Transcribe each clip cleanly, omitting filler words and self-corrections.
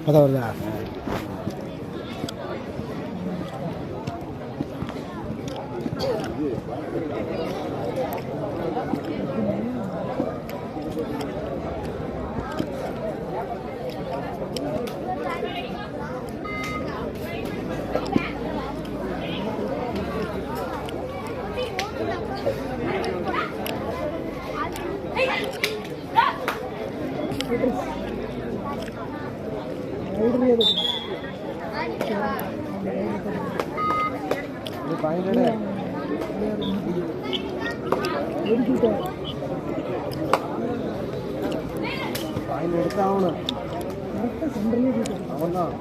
அதான் வருதா? எடுத்தாகணும் அவன் தான்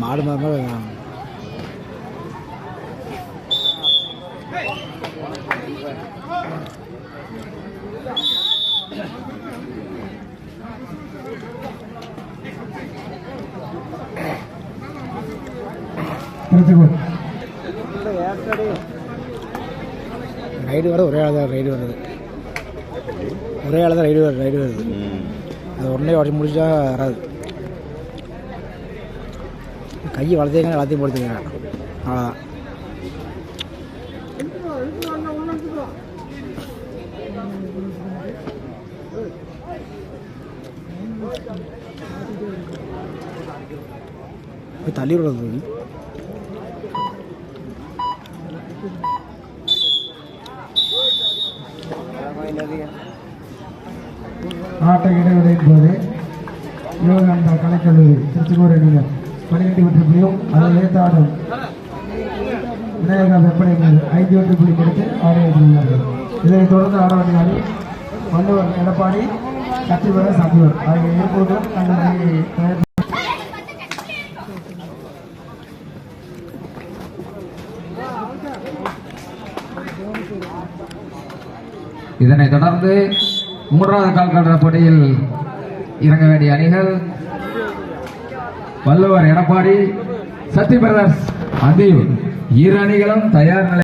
மாடு மாதிரி ரைடு வர ஒரே ஆள் தான் ரைடு வருது, ஒரே ஆள் தான் ரைடு வருது. அது உடனே உடச்சி முடிச்சா வராது. கையை வளர்த்தீங்க எல்லாத்தையும் போடுத்துங்க, அவ்வளோதான். தள்ளி விடுறது ஆட்ட இடைவெளியின் போது யோகானந்தா கலைக்கல்லூரி திருச்சிகோர் அணியினர் 12 வெற்றி புள்ளியும் அதை ஏற்றாடும் விநாயகா வெப்படை 5 வெற்றி புள்ளி கொடுத்து ஆடியுள்ளார்கள். இதைத் தொடர்ந்து ஆடவணி அணி வள்ளுவர் எடப்பாடி சத்தியவர சத்தியவர் ஆகிய இருப்போதும் தங்கள் இதனைத் தொடர்ந்து மூன்றாவது கால்கட்ட போட்டியில் இறங்க வேண்டிய அணிகள் வள்ளுவர் எடப்பாடி, சத்ய பிரதர்ஸ், அதில் இரு அணிகளும் தயார் நிலை.